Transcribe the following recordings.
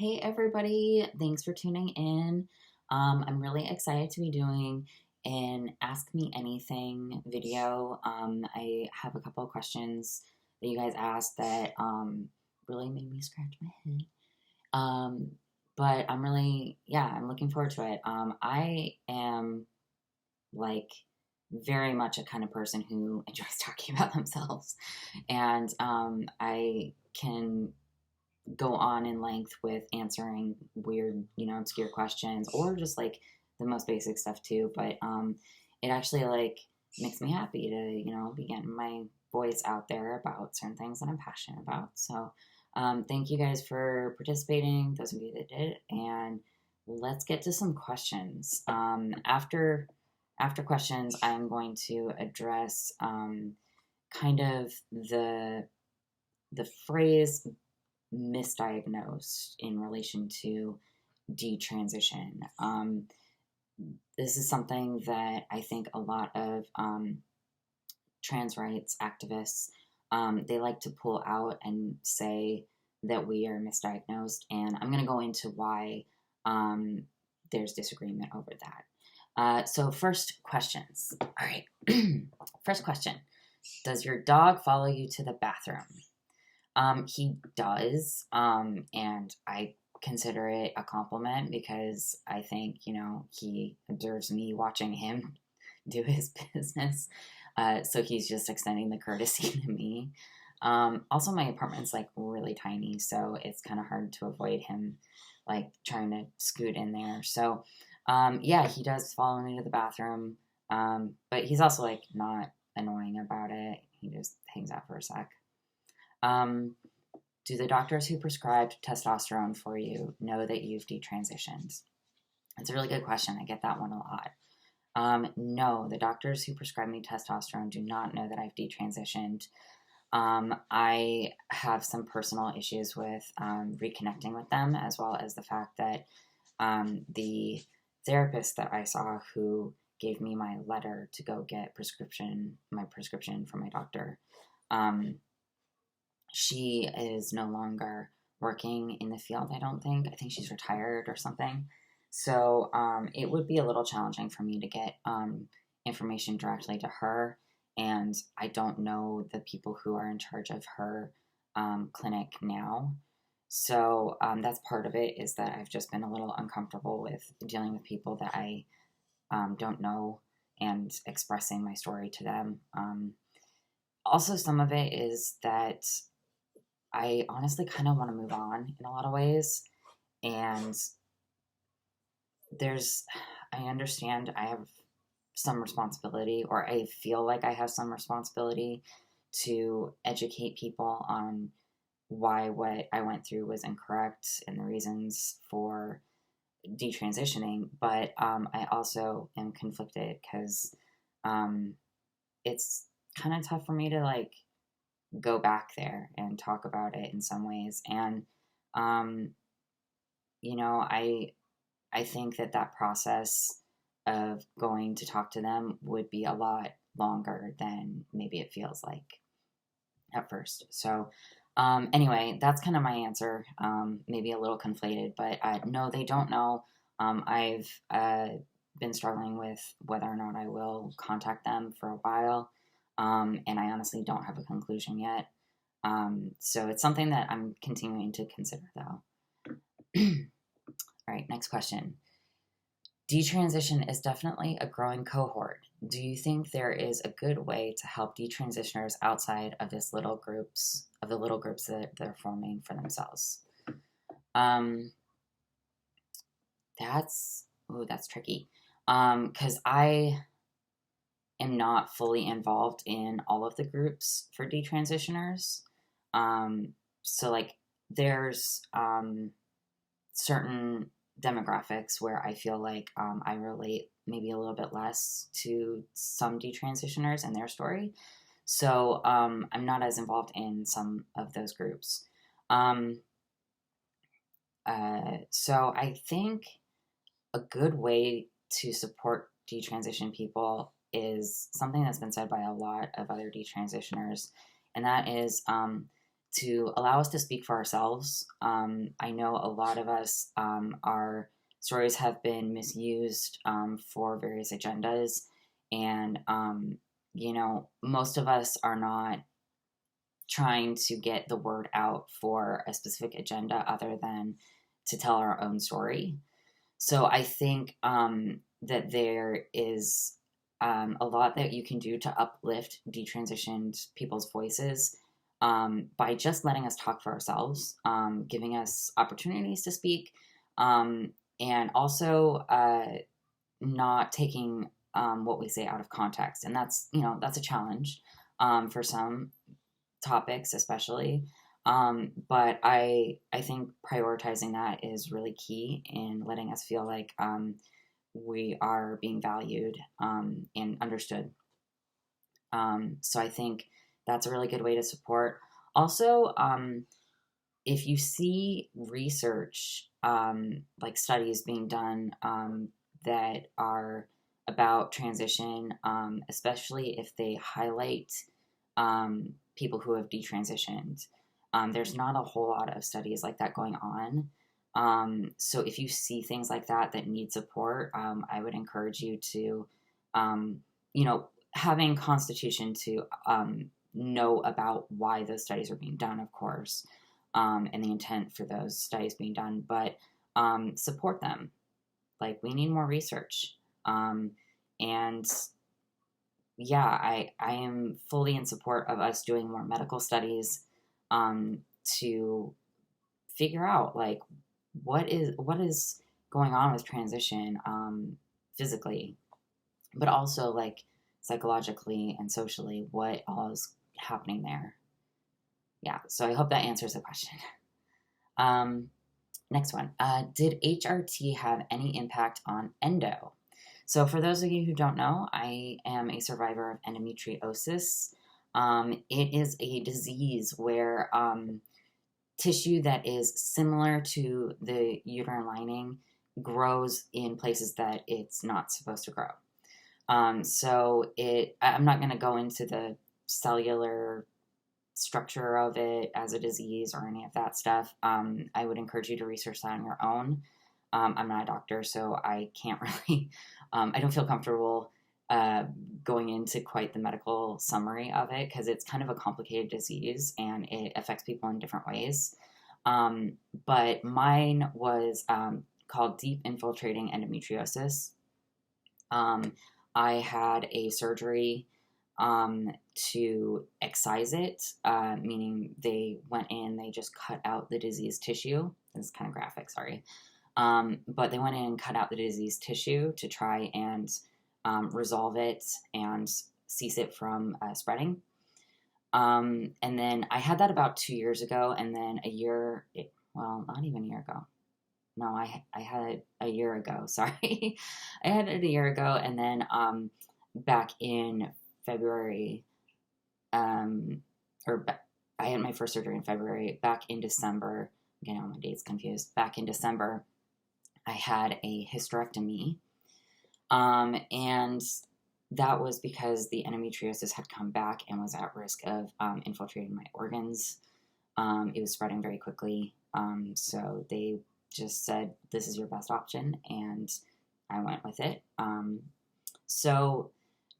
Hey everybody, thanks for tuning in. I'm really excited to be doing an Ask Me Anything video. I have a couple of questions that you guys asked that really made me scratch my head. Um, but I'm looking forward to it. I am like very much a kind of person who enjoys talking about themselves, and I can go on in length with answering weird, obscure questions or just like the most basic stuff too. But it actually like makes me happy to, be getting my voice out there about certain things that I'm passionate about. So thank you guys for participating, those of you that did, and let's get to some questions. After questions, I'm going to address kind of the phrase misdiagnosed in relation to detransition. This is something that I think a lot of trans rights activists they like to pull out and say that we are misdiagnosed, and I'm going to go into why there's disagreement over that. So first questions. All right. First question. Does your dog follow you to the bathroom? He does, and I consider it a compliment because I think, he observes me watching him do his business. So he's just extending the courtesy to me. Also, my apartment's like really tiny, so it's kind of hard to avoid him like trying to scoot in there. So, yeah, he does follow me to the bathroom, but he's also like not annoying about it. He just hangs out for a sec. Do the doctors who prescribed testosterone for you know that you've detransitioned? It's a really good question. I get that one a lot. No, the doctors who prescribe me testosterone do not know that I've detransitioned. I have some personal issues with reconnecting with them, as well as the fact that the therapist that I saw who gave me my letter to go get my prescription from my doctor, she is no longer working in the field, I don't think. I think she's retired or something. So it would be a little challenging for me to get information directly to her. And I don't know the people who are in charge of her clinic now. So that's part of it, is that I've just been a little uncomfortable with dealing with people that I don't know and expressing my story to them. Also, some of it is that I honestly kind of want to move on in a lot of ways. And I understand I have some responsibility, or I feel like I have some responsibility to educate people on why what I went through was incorrect and the reasons for detransitioning. But I also am conflicted because it's kind of tough for me to like go back there and talk about it in some ways. And, I think that process of going to talk to them would be a lot longer than maybe it feels like at first. So, anyway, that's kind of my answer. Maybe a little conflated, but no, they don't know. I've been struggling with whether or not I will contact them for a while. And I honestly don't have a conclusion yet. So it's something that I'm continuing to consider, though. All right, next question. Detransition is definitely a growing cohort. Do you think there is a good way to help detransitioners outside of the little groups that they're forming for themselves? That's tricky. Because I am not fully involved in all of the groups for detransitioners. So like there's certain demographics where I feel like I relate maybe a little bit less to some detransitioners and their story. So I'm not as involved in some of those groups. So I think a good way to support detransition people is something that's been said by a lot of other detransitioners, and that is to allow us to speak for ourselves. I know a lot of us, our stories have been misused for various agendas, and most of us are not trying to get the word out for a specific agenda other than to tell our own story. So I think that there is a lot that you can do to uplift detransitioned people's voices by just letting us talk for ourselves, giving us opportunities to speak, and also not taking what we say out of context. And that's a challenge for some topics, especially. But I think prioritizing that is really key in letting us feel like we are being valued and understood. So I think that's a really good way to support. Also, if you see research, like studies being done that are about transition, especially if they highlight people who have detransitioned, there's not a whole lot of studies like that going on. So if you see things like that need support, I would encourage you to, having constitution to know about why those studies are being done, of course, and the intent for those studies being done, but support them. Like, we need more research. And yeah, I am fully in support of us doing more medical studies to figure out like what is going on with transition physically, but also like psychologically and socially, what all is happening there. Yeah, so I hope that answers the question. Next one. Did HRT have any impact on endo? So for those of you who don't know, I am a survivor of endometriosis. It is a disease where tissue that is similar to the uterine lining grows in places that it's not supposed to grow. I'm not going to go into the cellular structure of it as a disease or any of that stuff. I would encourage you to research that on your own. I'm not a doctor, so I can't really, I don't feel comfortable going into quite the medical summary of it because it's kind of a complicated disease and it affects people in different ways. But mine was called deep infiltrating endometriosis. I had a surgery to excise it, meaning they went in, they just cut out the diseased tissue. It's kind of graphic, sorry. But they went in and cut out the diseased tissue to try and resolve it and cease it from spreading. And then I had that about 2 years ago, and then not even a year ago. No, I had it a year ago. Sorry. I had it a year ago, and then back in February, I had my first surgery in February. Back in December, again, all my dates confused. Back in December, I had a hysterectomy, and that was because the endometriosis had come back and was at risk of infiltrating my organs. It was spreading very quickly, so they just said, this is your best option, and I went with it. So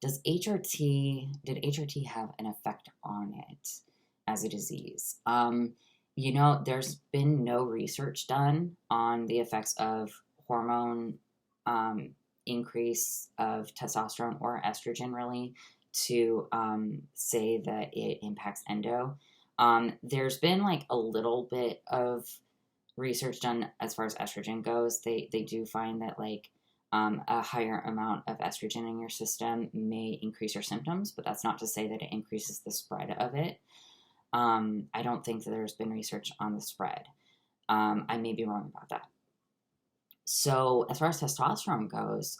did HRT have an effect on it as a disease? There's been no research done on the effects of hormone increase of testosterone or estrogen, really, to say that it impacts endo. There's been like a little bit of research done as far as estrogen goes. They do find that like a higher amount of estrogen in your system may increase your symptoms, but that's not to say that it increases the spread of it. I don't think that there's been research on the spread. I may be wrong about that. So as far as testosterone goes,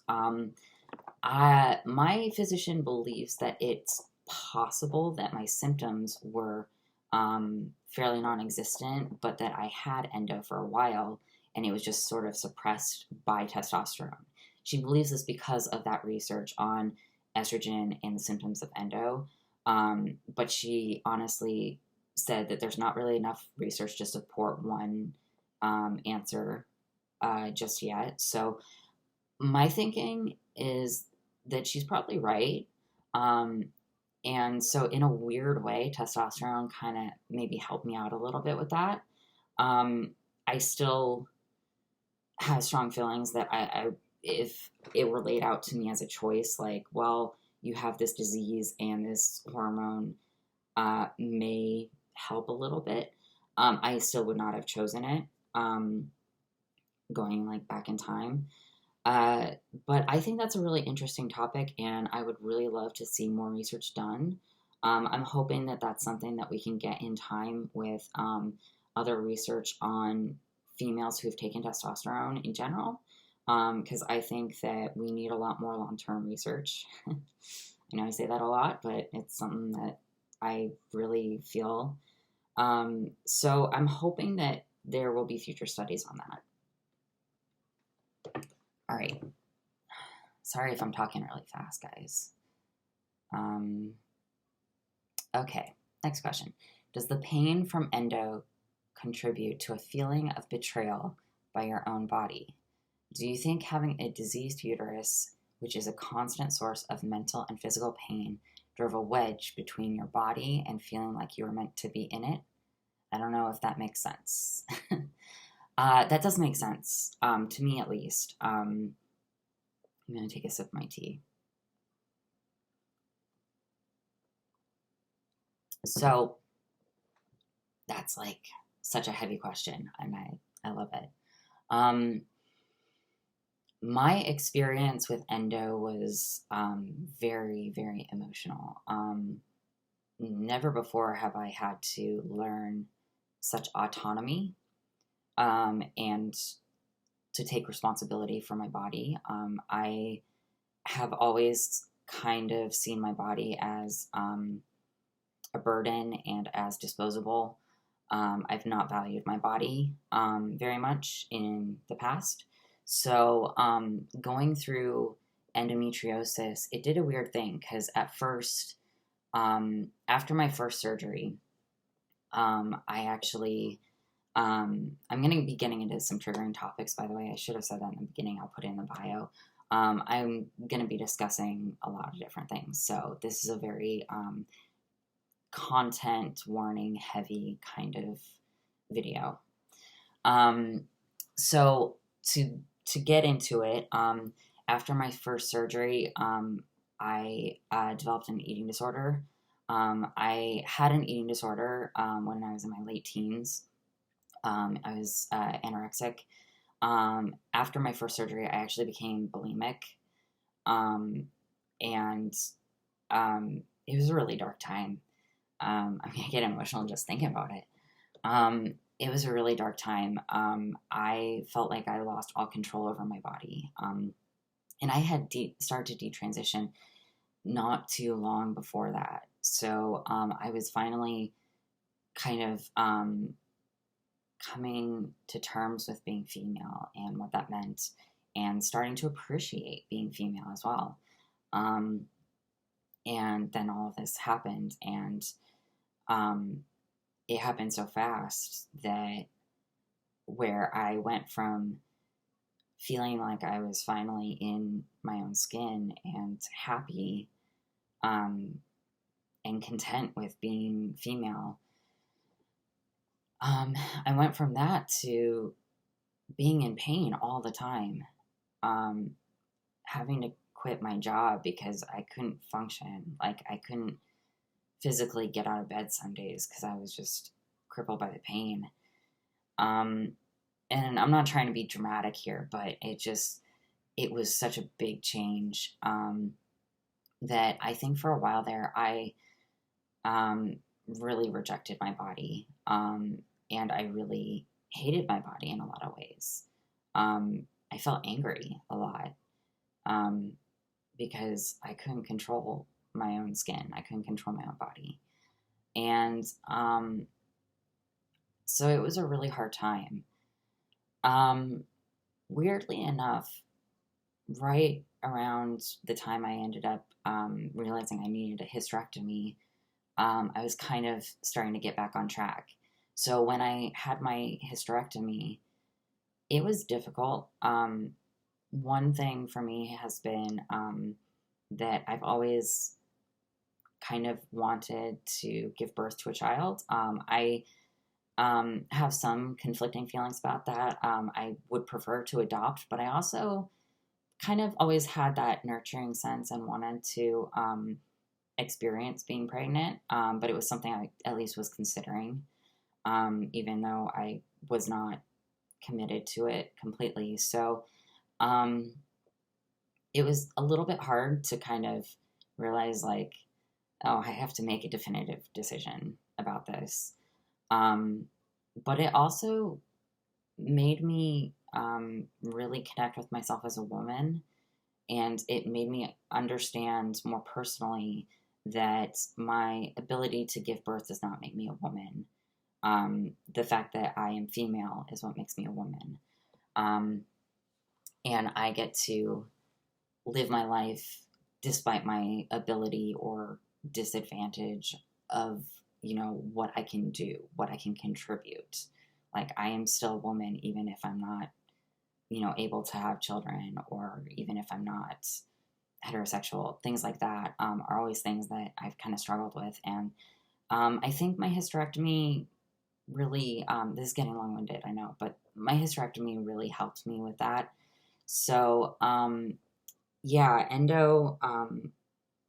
my physician believes that it's possible that my symptoms were fairly non-existent, but that I had endo for a while and it was just sort of suppressed by testosterone. She believes this because of that research on estrogen and the symptoms of endo. But she honestly said that there's not really enough research to support one answer just yet. So my thinking is that she's probably right. Um, and so, in a weird way, testosterone kind of maybe helped me out a little bit with that. I still have strong feelings that if it were laid out to me as a choice, like, well, you have this disease and this hormone may help a little bit, I still would not have chosen it, going like back in time. Uh, but I think that's a really interesting topic, and I would really love to see more research done. I'm hoping that that's something that we can get in time with other research on females who've taken testosterone in general, because I think that we need a lot more long-term research. I know I say that a lot, but it's something that I really feel. So I'm hoping that there will be future studies on that. All right. Sorry if I'm talking really fast, guys. Okay, next question. Does the pain from endo contribute to a feeling of betrayal by your own body? Do you think having a diseased uterus, which is a constant source of mental and physical pain, drove a wedge between your body and feeling like you were meant to be in it? I don't know if that makes sense. That does make sense, to me at least. I'm going to take a sip of my tea. So that's like such a heavy question, and I love it. My experience with endo was very, very emotional. Never before have I had to learn such autonomy and to take responsibility for my body. I have always kind of seen my body as a burden and as disposable. I've not valued my body very much in the past. So going through endometriosis, it did a weird thing because at first, after my first surgery, I actually, I'm going to be getting into some triggering topics, by the way. I should have said that in the beginning. I'll put it in the bio. I'm going to be discussing a lot of different things. So this is a very content warning heavy kind of video. So to get into it, after my first surgery, I developed an eating disorder. I had an eating disorder when I was in my late teens. I was anorexic. After my first surgery, I actually became bulimic. And it was a really dark time. I mean, I get emotional just thinking about it. It was a really dark time. I felt like I lost all control over my body. And I had started to detransition not too long before that. So I was finally kind of coming to terms with being female and what that meant, and starting to appreciate being female as well. And then all of this happened, and it happened so fast that where I went from feeling like I was finally in my own skin and happy and content with being female, I went from that to being in pain all the time, having to quit my job because I couldn't function. Like, I couldn't physically get out of bed some days because I was just crippled by the pain. And I'm not trying to be dramatic here, but it was such a big change that I think for a while there, I really rejected my body, and I really hated my body in a lot of ways. I felt angry a lot because I couldn't control my own skin. I couldn't control my own body. And so it was a really hard time. Weirdly enough, right around the time I ended up realizing I needed a hysterectomy, I was kind of starting to get back on track. So when I had my hysterectomy, it was difficult. One thing for me has been that I've always kind of wanted to give birth to a child. I have some conflicting feelings about that. I would prefer to adopt, but I also kind of always had that nurturing sense and wanted to experience being pregnant. But it was something I at least was considering, even though I was not committed to it completely. So um, it was a little bit hard to kind of realize, like, oh, I have to make a definitive decision about this. Um, but it also made me really connect with myself as a woman, and it made me understand more personally that my ability to give birth does not make me a woman. The fact that I am female is what makes me a woman. Um, and I get to live my life despite my ability or disadvantage of, what I can do, what I can contribute. Like, I am still a woman even if I'm not, able to have children, or even if I'm not heterosexual. Things like that are always things that I've kind of struggled with. And I think my hysterectomy really, this is getting long-winded, I know, but my hysterectomy really helped me with that. So, yeah, endo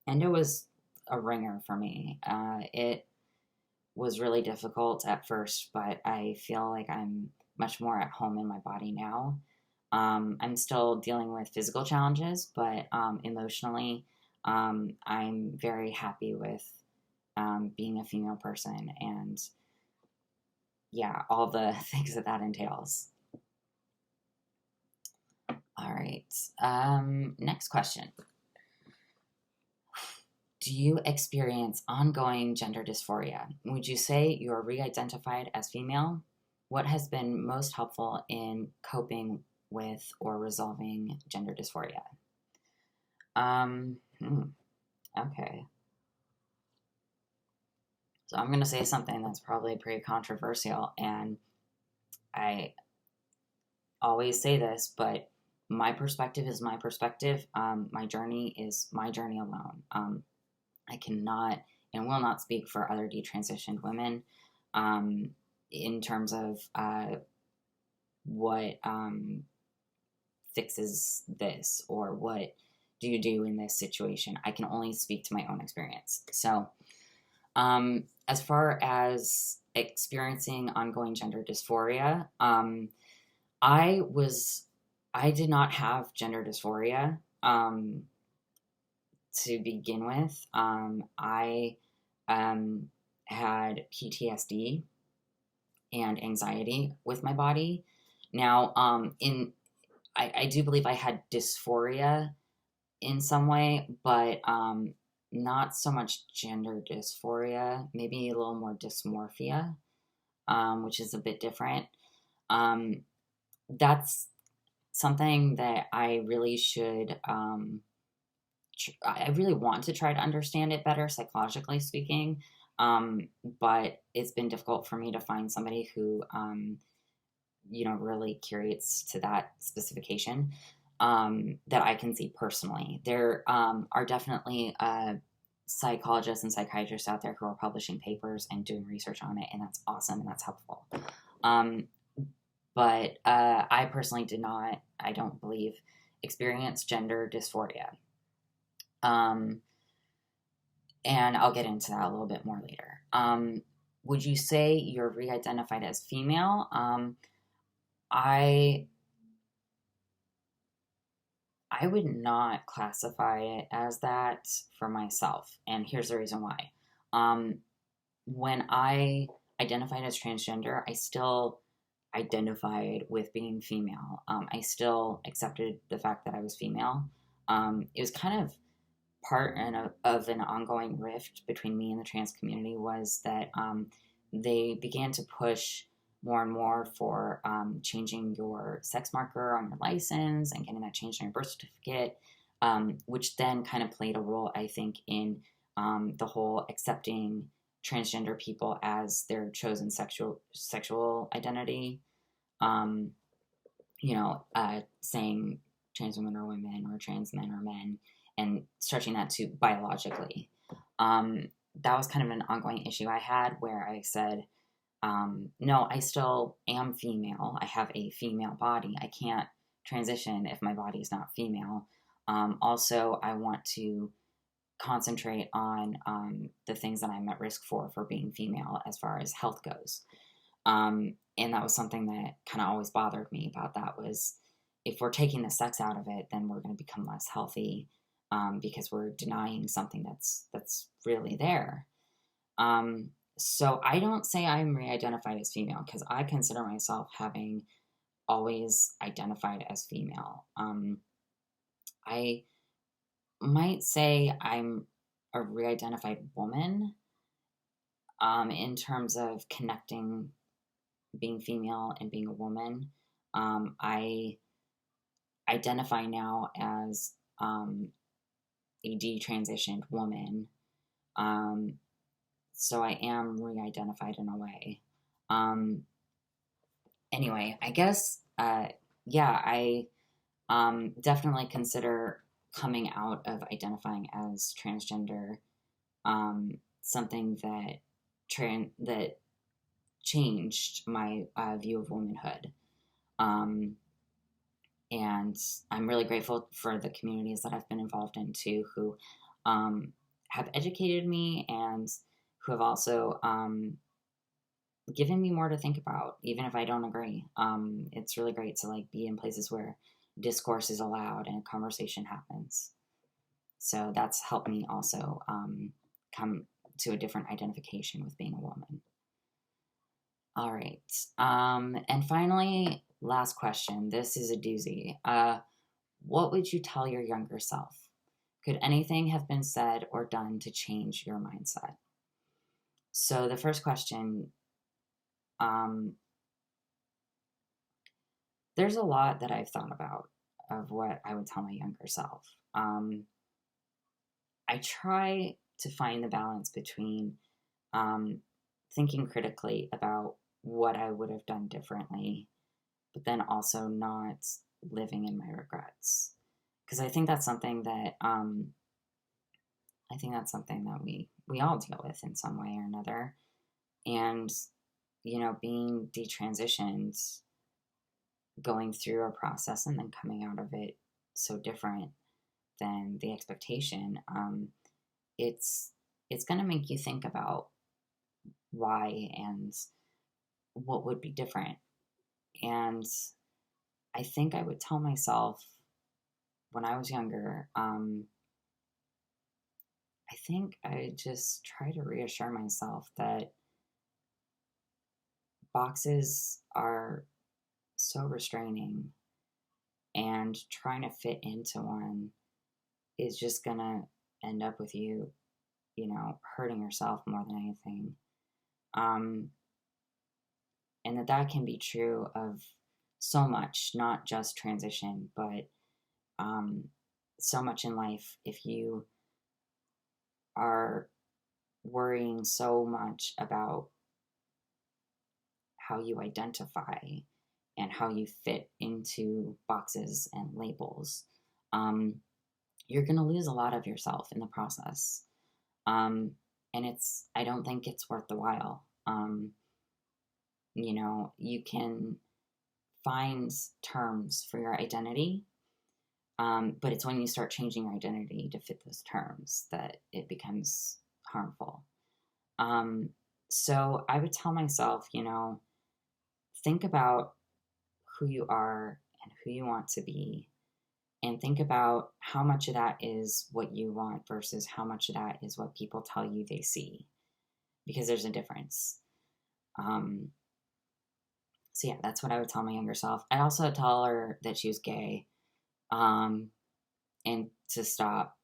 was a ringer for me. It was really difficult at first, but I feel like I'm much more at home in my body now. I'm still dealing with physical challenges, but emotionally, I'm very happy with being a female person, and yeah, all the things that entails. All right. Next question. Do you experience ongoing gender dysphoria? Would you say you're re-identified as female? What has been most helpful in coping with or resolving gender dysphoria? Okay. So I'm going to say something that's probably pretty controversial, and I always say this, but my perspective is my perspective. My journey is my journey alone. I cannot and will not speak for other detransitioned women in terms of what fixes this, or what do you do in this situation. I can only speak to my own experience. So as far as experiencing ongoing gender dysphoria, I did not have gender dysphoria to begin with. I had PTSD and anxiety with my body. Now, I do believe I had dysphoria in some way, but not so much gender dysphoria, maybe a little more dysmorphia, which is a bit different. That's something that I really should, I really want to try to understand it better, psychologically speaking. But it's been difficult for me to find somebody who, really curates to that specification that I can see personally. There are definitely psychologists and psychiatrists out there who are publishing papers and doing research on it, and that's awesome and that's helpful. But I personally did not, I don't believe, experience gender dysphoria. And I'll get into that a little bit more later. Would you say you're re-identified as female? I would not classify it as that for myself, and here's the reason why. When I identified as transgender, I still identified with being female. I still accepted the fact that I was female. It was kind of part of an ongoing rift between me and the trans community, was that they began to push more and more for changing your sex marker on your license and getting that changed on your birth certificate, which then kind of played a role, I think, in the whole accepting transgender people as their chosen sexual identity. Saying trans women are women or trans men are men, and stretching that to biologically. That was kind of an ongoing issue I had, where I said, no, I still am female. I have a female body. I can't transition if my body is not female. Also, I want to concentrate on the things that I'm at risk for being female as far as health goes. And that was something that kind of always bothered me about that, was if we're taking the sex out of it, then we're going to become less healthy, because we're denying something that's really there. So I don't say I'm re-identified as female, because I consider myself having always identified as female. I might say I'm a re-identified woman, in terms of connecting being female and being a woman. I identify now as a detransitioned woman. So I am re-identified in a way. Anyway, I guess, I definitely consider coming out of identifying as transgender something that changed my view of womanhood. And I'm really grateful for the communities that I've been involved in too, who have educated me and who have also given me more to think about, even if I don't agree. It's really great to be in places where discourse is allowed and conversation happens. So that's helped me also come to a different identification with being a woman. All right. And finally, last question. This is a doozy. What would you tell your younger self? Could anything have been said or done to change your mindset? So the first question, there's a lot that I've thought about of what I would tell my younger self. I try to find the balance between thinking critically about what I would have done differently, but then also not living in my regrets. Because I think that's something that we all deal with in some way or another. And, being detransitioned, going through a process and then coming out of it so different than the expectation, it's going to make you think about why and what would be different. And I think I would tell myself when I was younger, I think I just try to reassure myself that boxes are so restraining, and trying to fit into one is just going to end up with you, hurting yourself more than anything. And that can be true of so much, not just transition, but so much in life. If you are worrying so much about how you identify and how you fit into boxes and labels, you're going to lose a lot of yourself in the process. And I don't think it's worth the while. You can find terms for your identity, but it's when you start changing your identity to fit those terms that it becomes harmful. So I would tell myself, think about who you are and who you want to be, and think about how much of that is what you want versus how much of that is what people tell you they see, because there's a difference. So yeah, that's what I would tell my younger self. I'd also tell her that she was gay, and to stop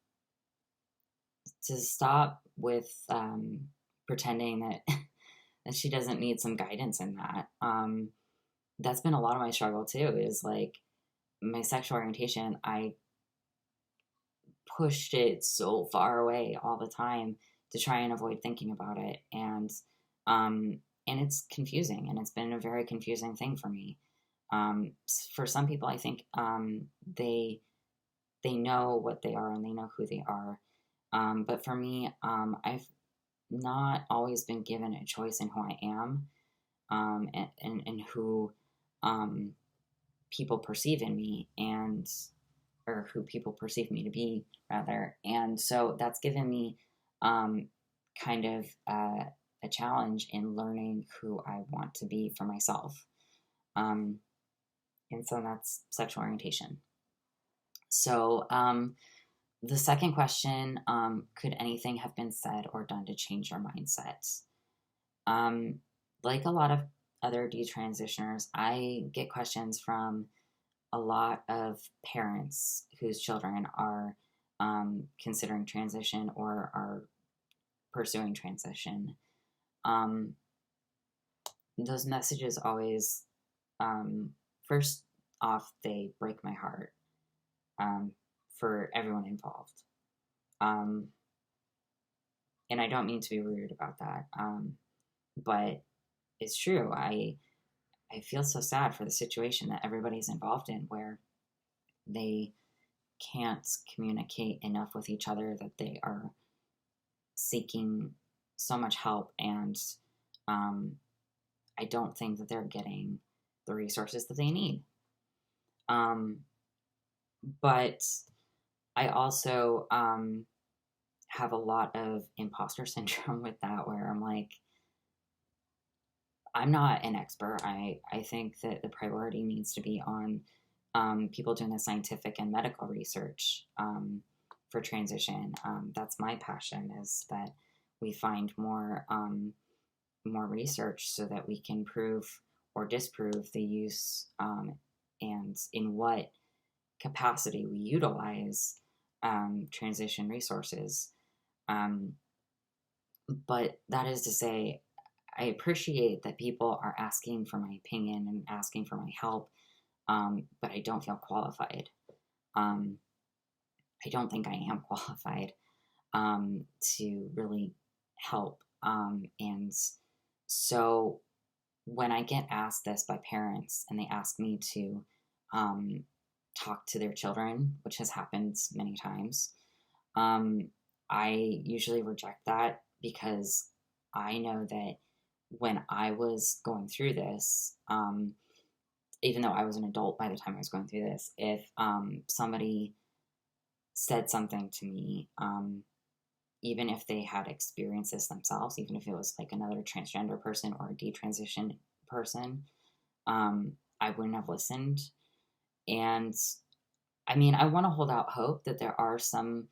with pretending that that she doesn't need some guidance in that. That's been a lot of my struggle too, is my sexual orientation. I pushed it so far away all the time to try and avoid thinking about it. And it's confusing, and it's been a very confusing thing for me. For some people, I think they know what they are and they know who they are. But for me, I've not always been given a choice in who I am, and who people perceive in me, and or who people perceive me to be, rather. And so that's given me kind of a challenge in learning who I want to be for myself. And so that's sexual orientation. So the second question, could anything have been said or done to change your mindset? Like a lot of other detransitioners, I get questions from a lot of parents whose children are considering transition or are pursuing transition. Those messages always, first off, they break my heart, for everyone involved. And I don't mean to be rude about that, but it's true. I feel so sad for the situation that everybody's involved in, where they can't communicate enough with each other, that they are seeking so much help, and I don't think that they're getting the resources that they need. But I also have a lot of imposter syndrome with that, where I'm like, I'm not an expert. I think that the priority needs to be on people doing the scientific and medical research for transition. That's my passion, is that we find more research so that we can prove or disprove the use and in what capacity we utilize transition resources. But that is to say, I appreciate that people are asking for my opinion and asking for my help, but I don't feel qualified. I don't think I am qualified to really help. And so when I get asked this by parents and they ask me to talk to their children, which has happened many times, I usually reject that, because I know that when I was going through this, even though I was an adult by the time I was going through this, if somebody said something to me, even if they had experienced this themselves, even if it was like another transgender person or a detransition person, I wouldn't have listened. And I mean, I want to hold out hope that there are some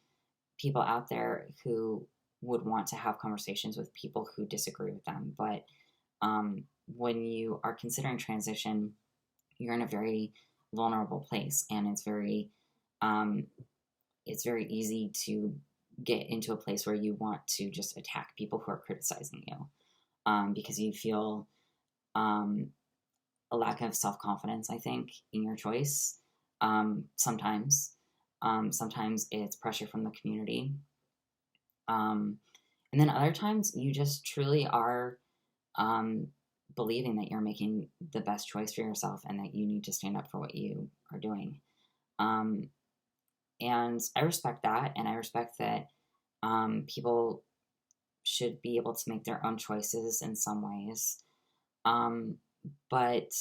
people out there who would want to have conversations with people who disagree with them. But when you are considering transition, you're in a very vulnerable place, and it's very easy to get into a place where you want to just attack people who are criticizing you, because you feel a lack of self-confidence, I think, in your choice. Sometimes it's pressure from the community. And then other times you just truly are believing that you're making the best choice for yourself, and that you need to stand up for what you are doing. And I respect that, and I respect that people should be able to make their own choices in some ways. But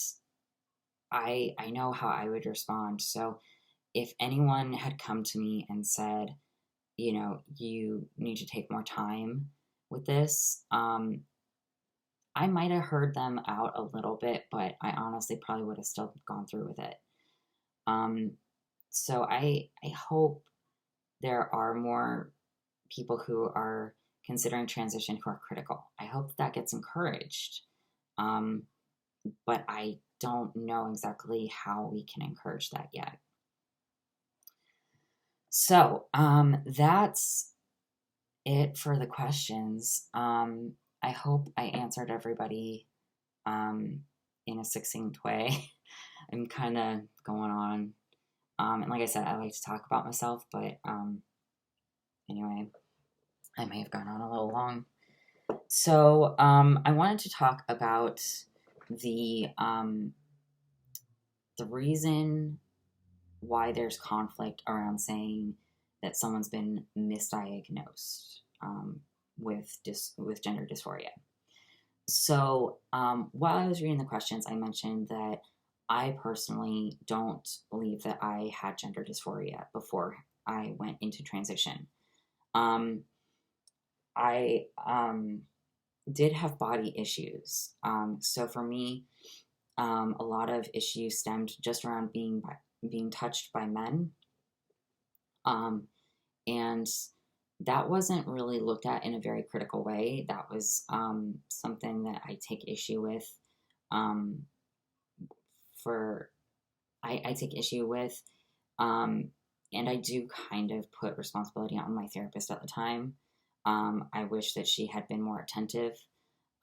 I know how I would respond. So if anyone had come to me and said, you know, you need to take more time with this, I might have heard them out a little bit, but I honestly probably would have still gone through with it. So I hope there are more people who are considering transition who are critical. I hope that gets encouraged. But I don't know exactly how we can encourage that yet. So that's it for the questions. I hope I answered everybody in a succinct way. I'm kind of going on. And like I said, I like to talk about myself, but anyway. I may have gone on a little long. So I wanted to talk about the reason why there's conflict around saying that someone's been misdiagnosed with gender dysphoria. So while I was reading the questions, I mentioned that I personally don't believe that I had gender dysphoria before I went into transition. I did have body issues. So for me, a lot of issues stemmed just around being touched by men. And that wasn't really looked at in a very critical way. That was something that I take issue with. I take issue with, and I do kind of put responsibility on my therapist at the time. I wish that she had been more attentive,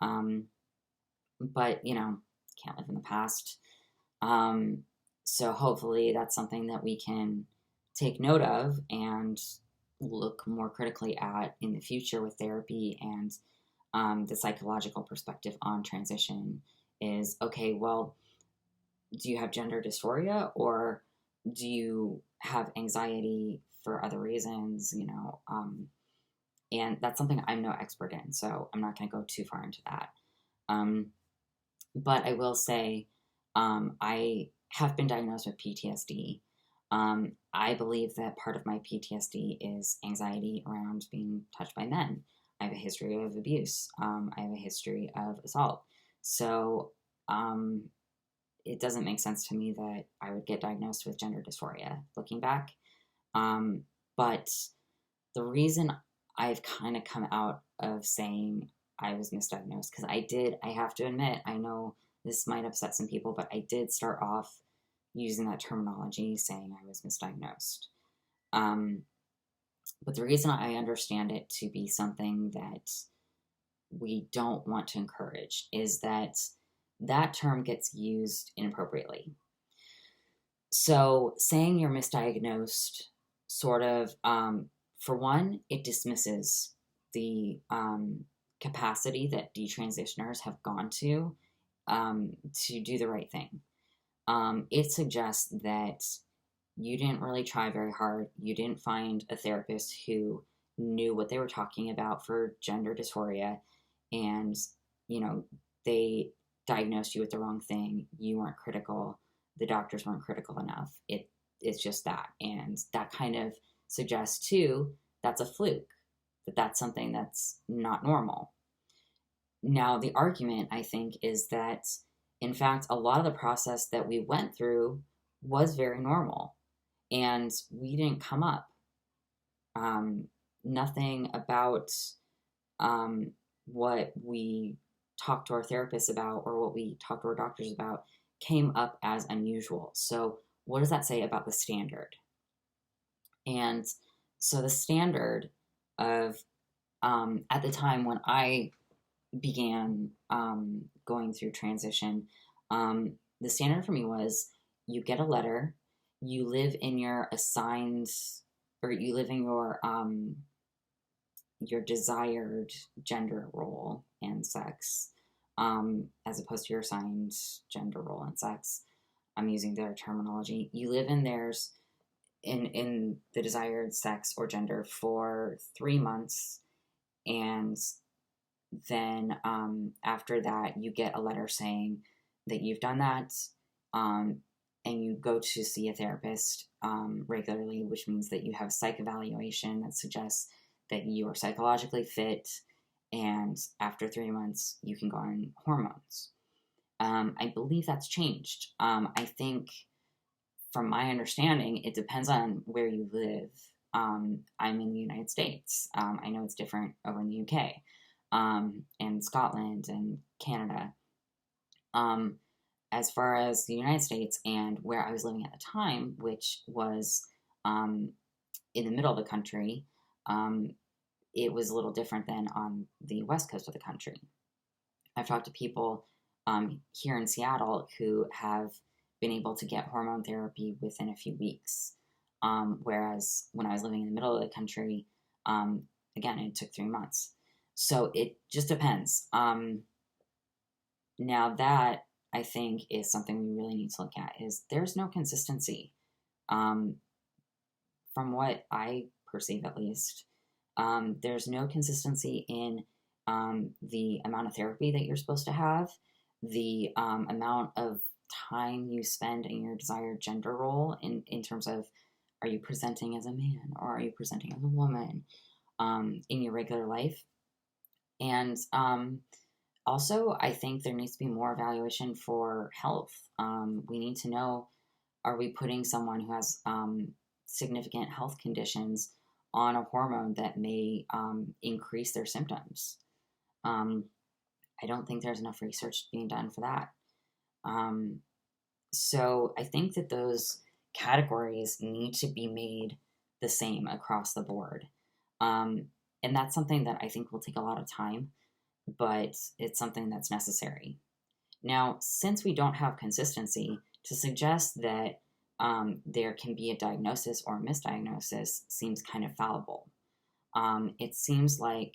but can't live in the past. So hopefully that's something that we can take note of and look more critically at in the future with therapy. And the psychological perspective on transition is, okay, well, do you have gender dysphoria, or do you have anxiety for other reasons? And that's something I'm no expert in, so I'm not going to go too far into that. But I will say, I have been diagnosed with PTSD. I believe that part of my PTSD is anxiety around being touched by men. I have a history of abuse. I have a history of assault. So it doesn't make sense to me that I would get diagnosed with gender dysphoria looking back. But the reason I've kind of come out of saying I was misdiagnosed, because I have to admit, I know this might upset some people, but I did start off using that terminology, saying I was misdiagnosed. But the reason I understand it to be something that we don't want to encourage is that term gets used inappropriately. So saying you're misdiagnosed sort of, for one, it dismisses the capacity that detransitioners have gone to do the right thing. It suggests that you didn't really try very hard. You didn't find a therapist who knew what they were talking about for gender dysphoria, and they diagnosed you with the wrong thing. You weren't critical. The doctors weren't critical enough. It's just that, and that kind of suggests too that's a fluke. That's something that's not normal. Now, the argument, I think, is that, in fact, a lot of the process that we went through was very normal, and we didn't come up. Nothing about what we talked to our therapists about or what we talked to our doctors about came up as unusual. So what does that say about the standard? And so the standard of, at the time when I began going through transition, the standard for me was you get a letter, you live in your assigned, or you live in your desired gender role and sex, as opposed to your assigned gender role and sex. I'm using their terminology. You live in theirs, in the desired sex or gender for 3 months, and then after that you get a letter saying that you've done that, and you go to see a therapist regularly, which means that you have a psych evaluation that suggests that you are psychologically fit, and after 3 months you can go on hormones. I believe that's changed. I think, from my understanding, it depends on where you live. I'm in the United States. I know it's different over in the UK, and Scotland and Canada. As far as the United States and where I was living at the time, which was in the middle of the country, it was a little different than on the west coast of the country. I've talked to people here in Seattle who have been able to get hormone therapy within a few weeks, whereas when I was living in the middle of the country, again, it took 3 months. So it just depends. Now that I think is something we really need to look at is there's no consistency. Um, from what I perceive at least, there's no consistency in the amount of therapy that you're supposed to have, the amount of time you spend in your desired gender role in terms of are you presenting as a man or are you presenting as a woman in your regular life. And also, I think there needs to be more evaluation for health. We need to know, are we putting someone who has significant health conditions on a hormone that may increase their symptoms? Um, I don't think there's enough research being done for that. So I think that those categories need to be made the same across the board. And that's something that I think will take a lot of time, but it's something that's necessary. Now, since we don't have consistency, to suggest that there can be a diagnosis or a misdiagnosis seems kind of fallible. It seems like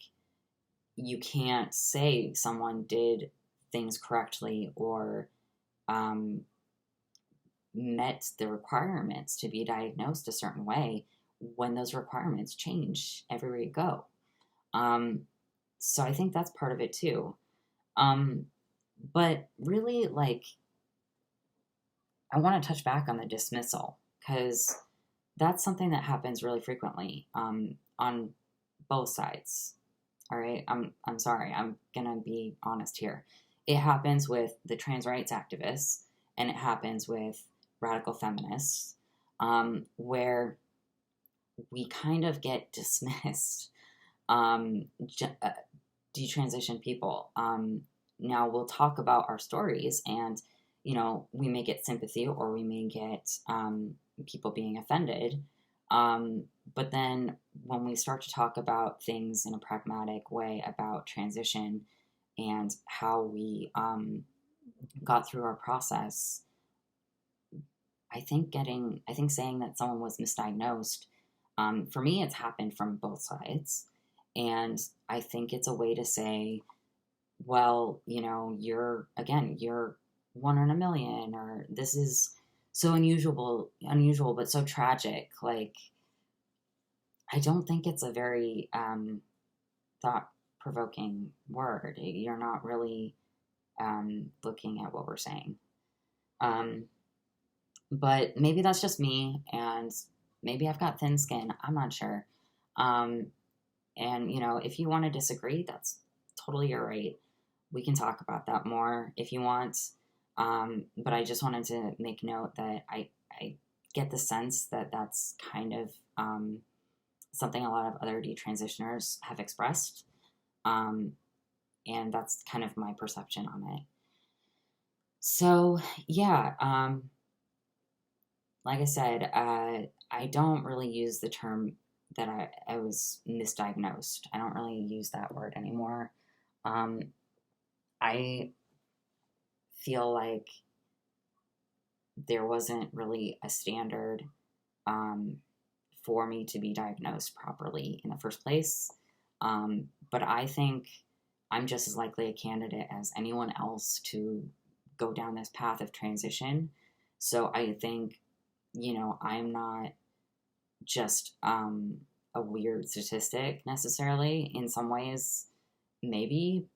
you can't say someone did things correctly or um, met the requirements to be diagnosed a certain way when those requirements change everywhere you go. So I think that's part of it too. But really, like, I want to touch back on the dismissal because that's something that happens really frequently on both sides. All right, I'm sorry. I'm gonna be honest here. It happens with the trans rights activists, and it happens with radical feminists, where we kind of get dismissed detransition people. Now we'll talk about our stories, and we may get sympathy or we may get people being offended. But then when we start to talk about things in a pragmatic way about transition and how we got through our process, I think saying that someone was misdiagnosed, for me, it's happened from both sides. And I think it's a way to say, well, you're one in a million, or this is so unusual, but so tragic. Like, I don't think it's a very thought-provoking word. You're not really looking at what we're saying. But maybe that's just me, and maybe I've got thin skin. I'm not sure. And, if you want to disagree, that's totally your right. We can talk about that more if you want. But I just wanted to make note that I get the sense that that's kind of something a lot of other detransitioners have expressed. And that's kind of my perception on it. So, yeah, like I said, I don't really use the term that I was misdiagnosed. I don't really use that word anymore. I feel like there wasn't really a standard for me to be diagnosed properly in the first place. But I think I'm just as likely a candidate as anyone else to go down this path of transition. So I think, I'm not just a weird statistic necessarily. In some ways, maybe,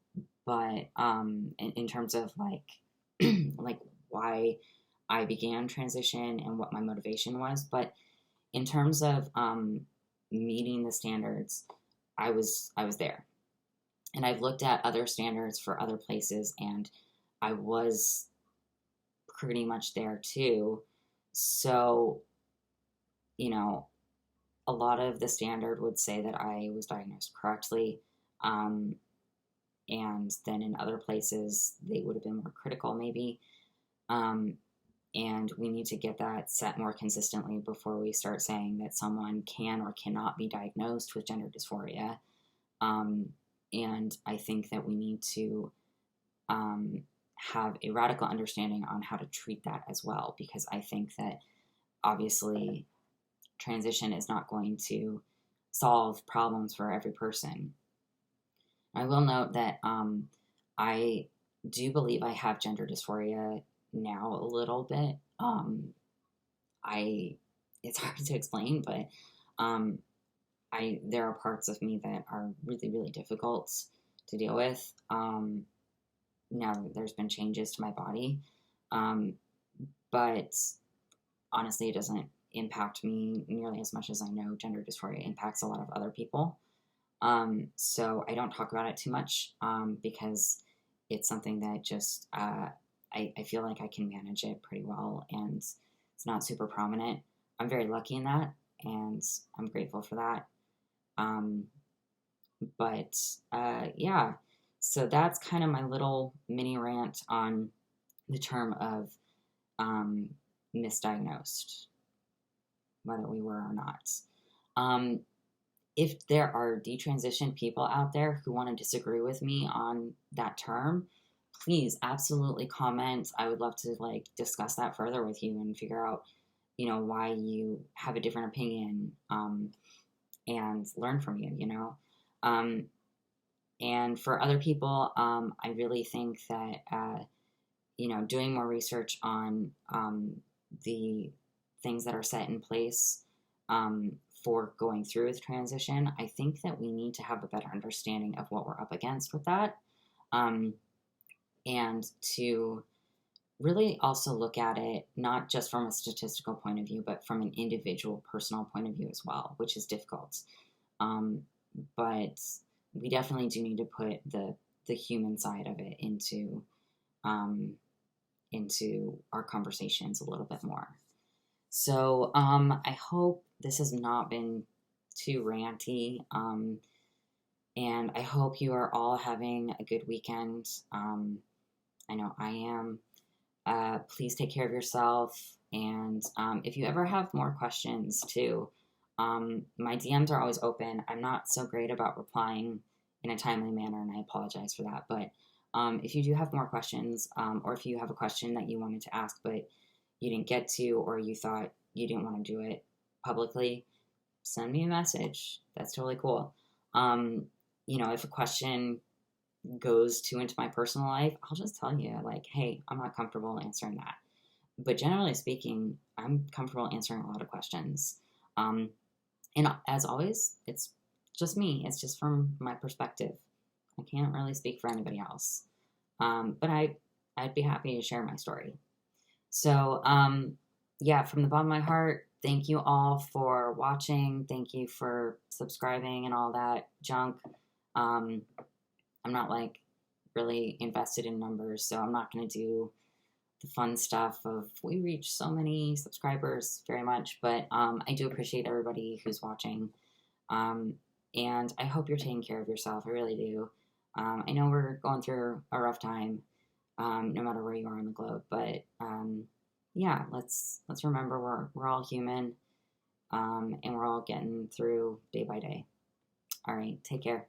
but in terms of like like why I began transition and what my motivation was, but in terms of meeting the standards, I was there, and I've looked at other standards for other places, and I was pretty much there too. So, a lot of the standard would say that I was diagnosed correctly. And then in other places, they would have been more critical, maybe. And we need to get that set more consistently before we start saying that someone can or cannot be diagnosed with gender dysphoria. And I think that we need to have a radical understanding on how to treat that as well, because I think that obviously transition is not going to solve problems for every person. I will note that I do believe I have gender dysphoria now a little bit. I It's hard to explain, but um, there are parts of me that are really, really difficult to deal with. Now that there's been changes to my body, um, but honestly, it doesn't impact me nearly as much as I know gender dysphoria impacts a lot of other people. So I don't talk about it too much because it's something that just I feel like I can manage it pretty well, and it's not super prominent. I'm very lucky in that, and I'm grateful for that. Um, but yeah, so that's kind of my little mini rant on the term of um, misdiagnosed, whether we were or not. Um, if there are detransitioned people out there who want to disagree with me on that term, please absolutely comment. I would love to like discuss that further with you and figure out, why you have a different opinion, and learn from you, Um, and for other people, I really think that, doing more research on the things that are set in place for going through with transition, I think that we need to have a better understanding of what we're up against with that. Um, and to really also look at it not just from a statistical point of view, but from an individual personal point of view as well, which is difficult. But we definitely do need to put the human side of it um, into our conversations a little bit more. So I hope this has not been too ranty, and I hope you are all having a good weekend. I know I am. Please take care of yourself, and if you ever have more questions too, my DMs are always open. I'm not so great about replying in a timely manner, and I apologize for that. But if you do have more questions, or if you have a question that you wanted to ask but you didn't get to, or you thought you didn't want to do it publicly, send me a message. That's totally cool. If a question goes too into my personal life, I'll just tell you, like, hey, I'm not comfortable answering that. But generally speaking, I'm comfortable answering a lot of questions. And as always, it's just me. It's just from my perspective. I can't really speak for anybody else. But I'd be happy to share my story. So, yeah, from the bottom of my heart, thank you all for watching. Thank you for subscribing and all that junk. I'm not like really invested in numbers, so I'm not going to do the fun stuff of we reach so many subscribers very much, but I do appreciate everybody who's watching, and I hope you're taking care of yourself. I really do. I know we're going through a rough time, no matter where you are on the globe, but yeah, let's remember we're all human, and we're all getting through day by day. All right, take care.